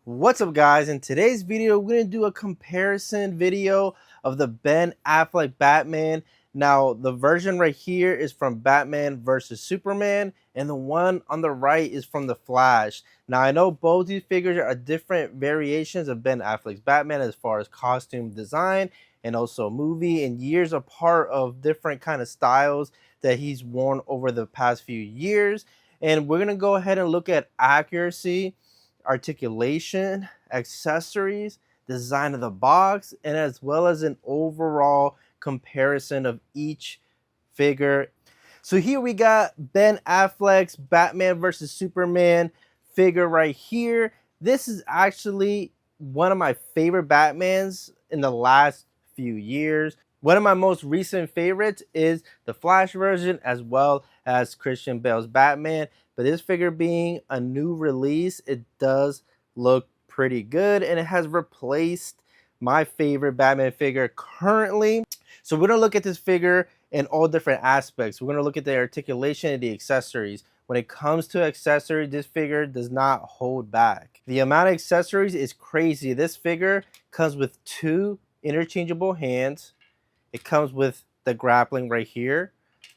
What's up, guys? In today's video we're going to do a comparison video of the Ben Affleck Batman. Now the version right here is from Batman versus Superman, and the one on the right is from The Flash. Now I know both these figures are different variations of Ben Affleck's Batman as far as costume design and also movie, and years apart of different kind of styles that he's worn over the past few years. And we're going to go ahead and look at accuracy, articulation, accessories, design of the box, and as well as an overall comparison of each figure. So here we got Ben Affleck's Batman versus Superman figure right here. This is actually one of my favorite Batmans in the last few years. One of my most recent favorites is the Flash version as well as Christian Bale's Batman. But this figure being a new release, it does look pretty good, and it has replaced my favorite Batman figure currently. So we're going to look at this figure in all different aspects. We're going to look at the articulation and the accessories. When it comes to accessories, this figure does not hold back. The amount of accessories is crazy. This figure comes with 2 interchangeable hands. It comes with the grappling right here,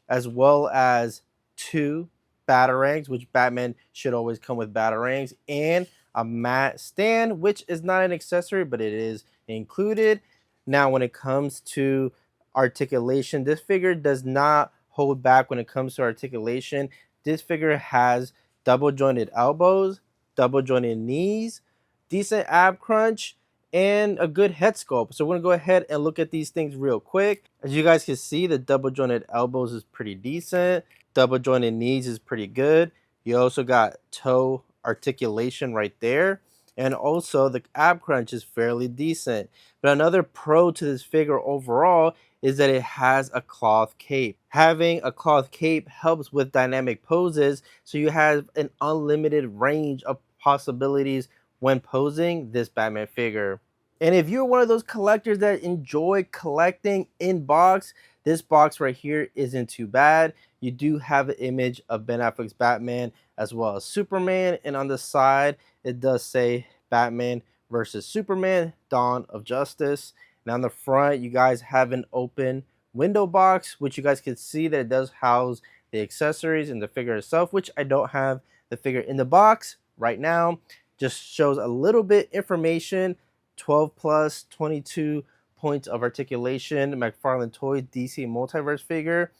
as well as 2 batarangs, which Batman should always come with batarangs, and a mat stand, which is not an accessory, but it is included. Now, when it comes to articulation, this figure does not hold back when it comes to articulation. This figure has double jointed elbows, double jointed knees, decent ab crunch, and a good head sculpt. So we're gonna go ahead and look at these things real quick. As you guys can see, the double jointed elbows is pretty decent. Double jointed knees is pretty good. You also got toe articulation right there. And also the ab crunch is fairly decent. But another pro to this figure overall is that it has a cloth cape. Having a cloth cape helps with dynamic poses, so you have an unlimited range of possibilities when posing this Batman figure. And if you're one of those collectors that enjoy collecting in box, this box right here isn't too bad. You do have an image of Ben Affleck's Batman as well as Superman, and on the side it does say Batman versus Superman, Dawn of Justice. And on the front you guys have an open window box, which you guys can see that it does house the accessories and the figure itself, which I don't have the figure in the box right now. Just shows a little bit information. 12 plus 22 points of articulation, McFarlane Toys DC Multiverse figure.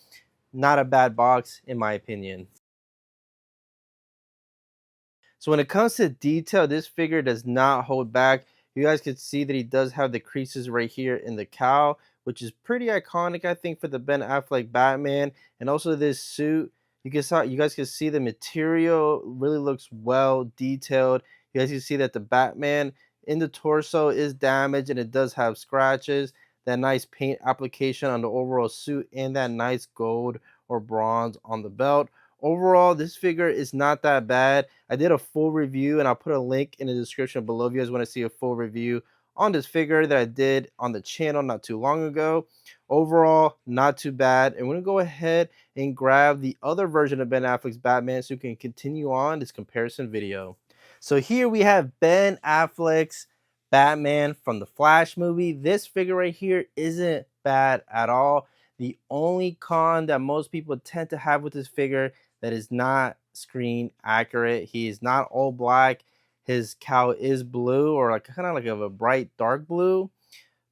Not a bad box in my opinion. So when it comes to detail, this figure does not hold back. You guys can see that he does have the creases right here in the cowl, which is pretty iconic, I think, for the Ben Affleck Batman. And also this suit, you guys can see the material really looks well detailed. You guys can see that the Batman in the torso is damaged and it does have scratches. That nice paint application on the overall suit and that nice gold or bronze on the belt. Overall, this figure is not that bad. I did a full review and I'll put a link in the description below if you guys want to see a full review on this figure that I did on the channel not too long ago. Overall, not too bad. And we're going to go ahead and grab the other version of Ben Affleck's Batman so we can continue on this comparison video. So here we have Ben Affleck's Batman from the Flash movie. This figure right here isn't bad at all. The only con that most people tend to have with this figure that is not screen accurate, he is not all black. His cowl is blue, or like kind of like a bright dark blue.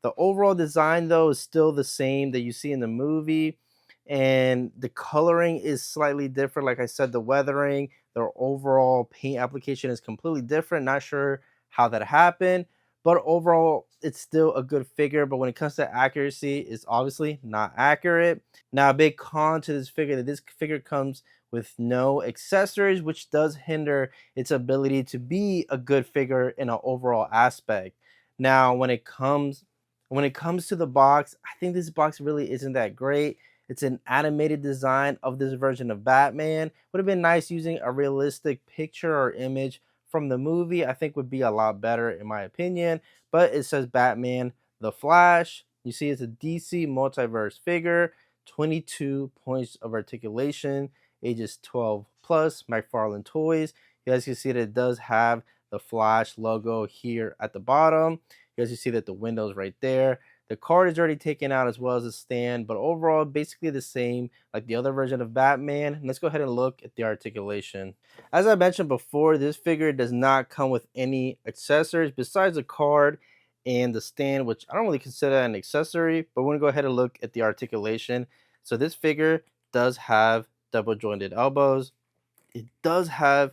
The overall design though is still the same that you see in the movie, and the coloring is slightly different. Like I said, the weathering, the overall paint application is completely different. Not sure how that happened, but overall it's still a good figure. But when it comes to accuracy, it's obviously not accurate. Now, a big con to this figure, that this figure comes with no accessories, which does hinder its ability to be a good figure in an overall aspect. Now, when it comes to the box, I think this box really isn't that great. It's an animated design of this version of Batman. Would have been nice using a realistic picture or image from the movie. I think would be a lot better in my opinion. But it says Batman the Flash. You see it's a DC Multiverse figure. 22 points of articulation. Ages 12 plus. McFarlane Toys. You guys can see that it does have the Flash logo here at the bottom. You guys can see that the window's right there. The card is already taken out as well as the stand, but overall basically the same like the other version of Batman. Let's go ahead and look at the articulation. As I mentioned before, this figure does not come with any accessories besides the card and the stand, which I don't really consider an accessory, but we're gonna go ahead and look at the articulation. So this figure does have double jointed elbows. It does have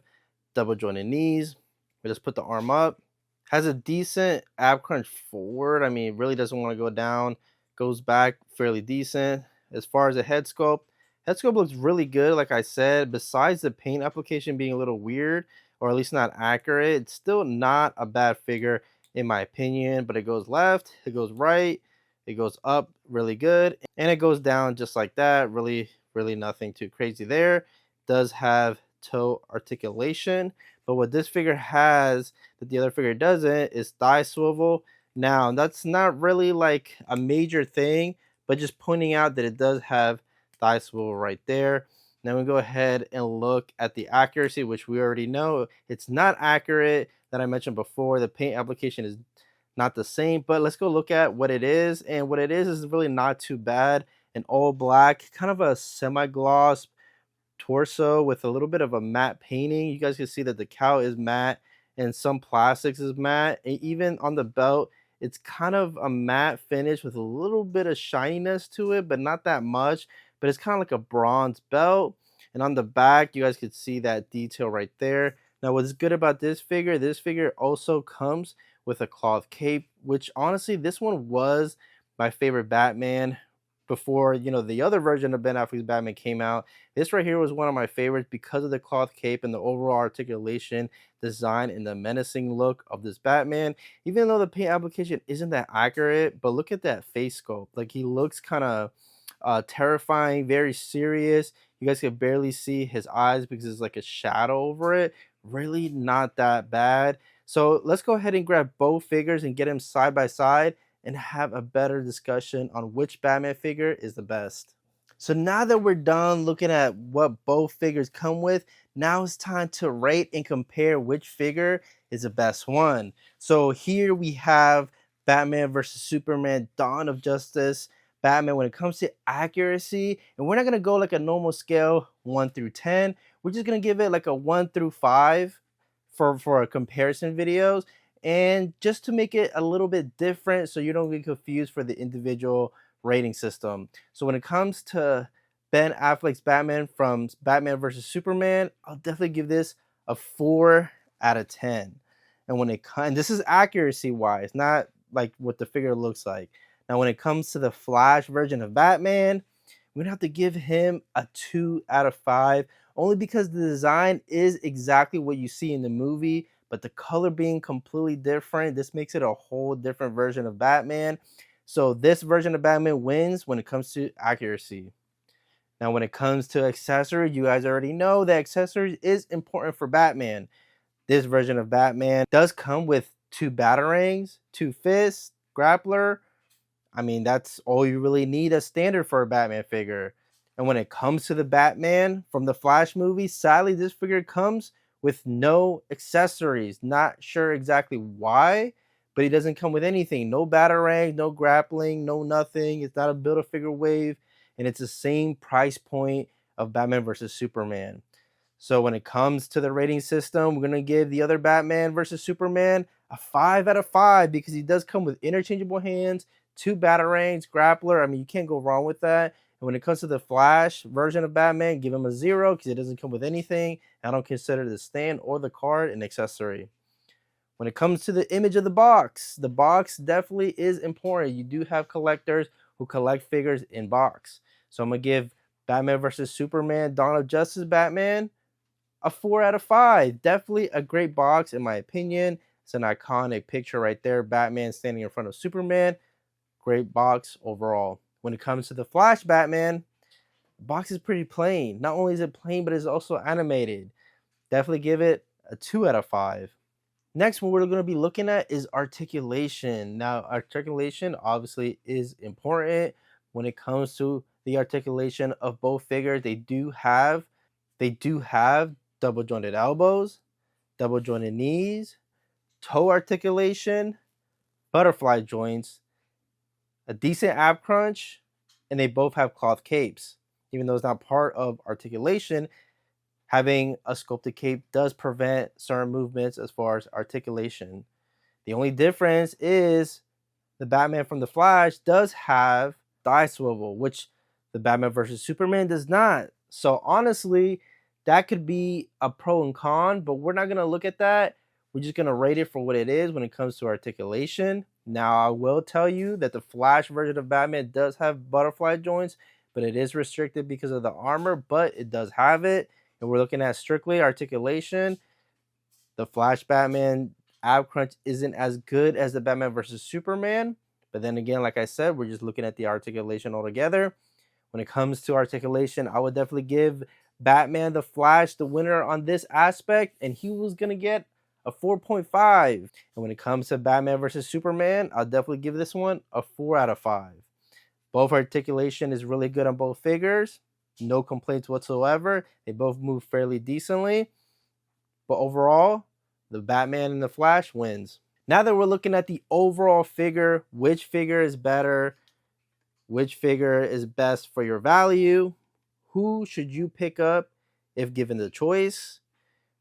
double jointed knees. We just put the arm up. Has a decent ab crunch forward. I mean, it really doesn't want to go down. Goes back fairly decent. As far as the head sculpt looks really good. Like I said, besides the paint application being a little weird, or at least not accurate, it's still not a bad figure in my opinion. But it goes left, it goes right, it goes up really good, and it goes down just like that. Really, really nothing too crazy there. Does have toe articulation, but what this figure has that the other figure doesn't is thigh swivel. Now that's not really like a major thing, but just pointing out that it does have thigh swivel right there. Now we go ahead and look at the accuracy, which we already know it's not accurate. That I mentioned before, the paint application is not the same, but let's go look at what it is. And what it is really not too bad. An all black, kind of a semi-gloss torso with a little bit of a matte painting. You guys can see that the cowl is matte and some plastics is matte. And even on the belt, it's kind of a matte finish with a little bit of shininess to it, but not that much. But it's kind of like a bronze belt. And on the back, you guys can see that detail right there. Now, what's good about this figure also comes with a cloth cape, which honestly, this one was my favorite Batman before, you know, the other version of Ben Affleck's Batman came out. This right here was one of my favorites because of the cloth cape and the overall articulation, design, and the menacing look of this Batman. Even though the paint application isn't that accurate, but look at that face sculpt. Like, he looks kind of terrifying, very serious. You guys can barely see his eyes because there's like a shadow over it. Really not that bad. So let's go ahead and grab both figures and get them side by side and have a better discussion on which Batman figure is the best. So now that we're done looking at what both figures come with, now it's time to rate and compare which figure is the best one. So here we have Batman versus Superman, Dawn of Justice. Batman, when it comes to accuracy, and we're not gonna go like a normal scale 1 through 10. We're just gonna give it like a 1 through 5 for a comparison videos, and just to make it a little bit different so you don't get confused for the individual rating system. So when it comes to Ben Affleck's Batman from Batman vs Superman, I'll definitely give this a 4 out of 10. And when it comes, this is accuracy wise, not like what the figure looks like. Now when it comes to the Flash version of Batman, we're gonna have to give him a 2 out of 5, only because the design is exactly what you see in the movie, but the color being completely different, this makes it a whole different version of Batman. So this version of Batman wins when it comes to accuracy. Now when it comes to accessories, you guys already know that accessories is important for Batman. This version of Batman does come with 2 batarangs, 2 fists, grappler. I mean, that's all you really need as standard for a Batman figure. And when it comes to the Batman from the Flash movie, sadly, this figure comes with no accessories. Not sure exactly why, but he doesn't come with anything. No batarang, no grappling, no nothing. It's not a Build-A-Figure wave, and it's the same price point of Batman versus Superman. So when it comes to the rating system, we're going to give the other Batman versus Superman a 5 out of 5 because he does come with interchangeable hands, 2 batarangs, grappler. I mean, you can't go wrong with that. And when it comes to the Flash version of Batman, give him a 0 because it doesn't come with anything. I don't consider the stand or the card an accessory. When it comes to the image of the box definitely is important. You do have collectors who collect figures in box. So I'm going to give Batman vs. Superman, Dawn of Justice Batman a 4 out of 5. Definitely a great box in my opinion. It's an iconic picture right there. Batman standing in front of Superman. Great box overall. When it comes to the Flash Batman, the box is pretty plain. Not only is it plain, but it's also animated. Definitely give it a 2 out of 5. Next, what we're going to be looking at is articulation. Now, articulation obviously is important when it comes to the articulation of both figures. They do have double jointed elbows, double jointed knees, toe articulation, butterfly joints, a decent ab crunch, and they both have cloth capes. Even though it's not part of articulation, having a sculpted cape does prevent certain movements as far as articulation. The only difference is the Batman from the Flash does have thigh swivel, which the Batman versus Superman does not. So honestly, that could be a pro and con, but we're not going to look at that. We're just going to rate it for what it is when it comes to articulation. Now, I will tell you that the Flash version of Batman does have butterfly joints, but it is restricted because of the armor, but it does have it. And we're looking at strictly articulation. The Flash Batman ab crunch isn't as good as the Batman versus Superman. But then again, like I said, we're just looking at the articulation altogether. When it comes to articulation, I would definitely give Batman the Flash the winner on this aspect, and he was going to get a 4.5. And when it comes to Batman versus Superman, I'll definitely give this one a 4 out of 5. Both articulation is really good on both figures. No complaints whatsoever. They both move fairly decently. But overall, the Batman and the Flash wins. Now that we're looking at the overall figure, which figure is better, which figure is best for your value, who should you pick up if given the choice?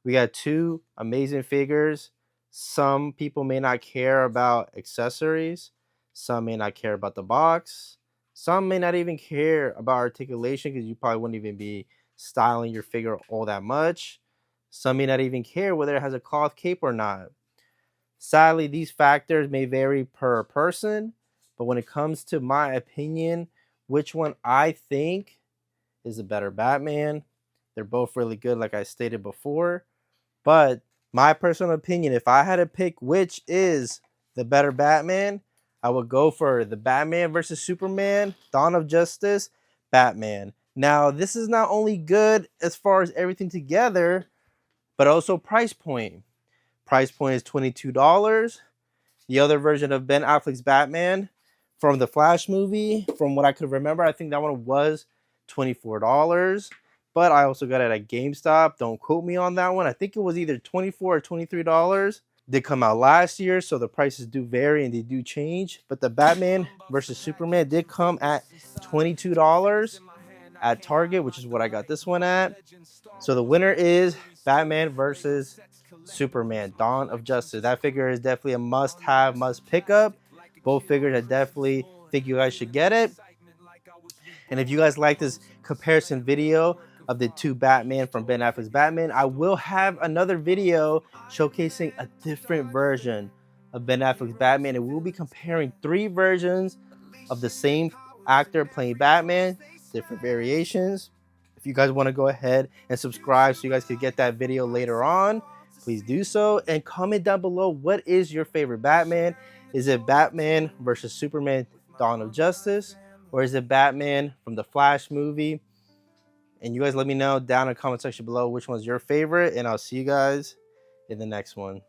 We got two amazing figures. Some people may not care about accessories. Some may not care about the box. Some may not even care about articulation because you probably wouldn't even be styling your figure all that much. Some may not even care whether it has a cloth cape or not. Sadly, these factors may vary per person, but when it comes to my opinion, which one I think is a better Batman, they're both really good like I stated before. But my personal opinion, if I had to pick which is the better Batman, I would go for the Batman versus Superman, Dawn of Justice, Batman. Now, this is not only good as far as everything together, but also price point. Price point is $22. The other version of Ben Affleck's Batman from the Flash movie, from what I could remember, I think that one was $24. But I also got it at GameStop. Don't quote me on that one. I think it was either $24 or $23. Did come out last year, so the prices do vary and they do change. But the Batman versus Superman did come at $22 at Target, which is what I got this one at. So the winner is Batman versus Superman, Dawn of Justice. That figure is definitely a must-have, must-pick-up. Both figures, I definitely think you guys should get it. And if you guys like this comparison video of the two Batman from Ben Affleck's Batman, I will have another video showcasing a different version of Ben Affleck's Batman, and we'll be comparing 3 versions of the same actor playing Batman, different variations. If you guys want to go ahead and subscribe so you guys can get that video later on, please do so. And comment down below, what is your favorite Batman? Is it Batman versus Superman, Dawn of Justice? Or is it Batman from the Flash movie? And you guys let me know down in the comment section below which one's your favorite. And I'll see you guys in the next one.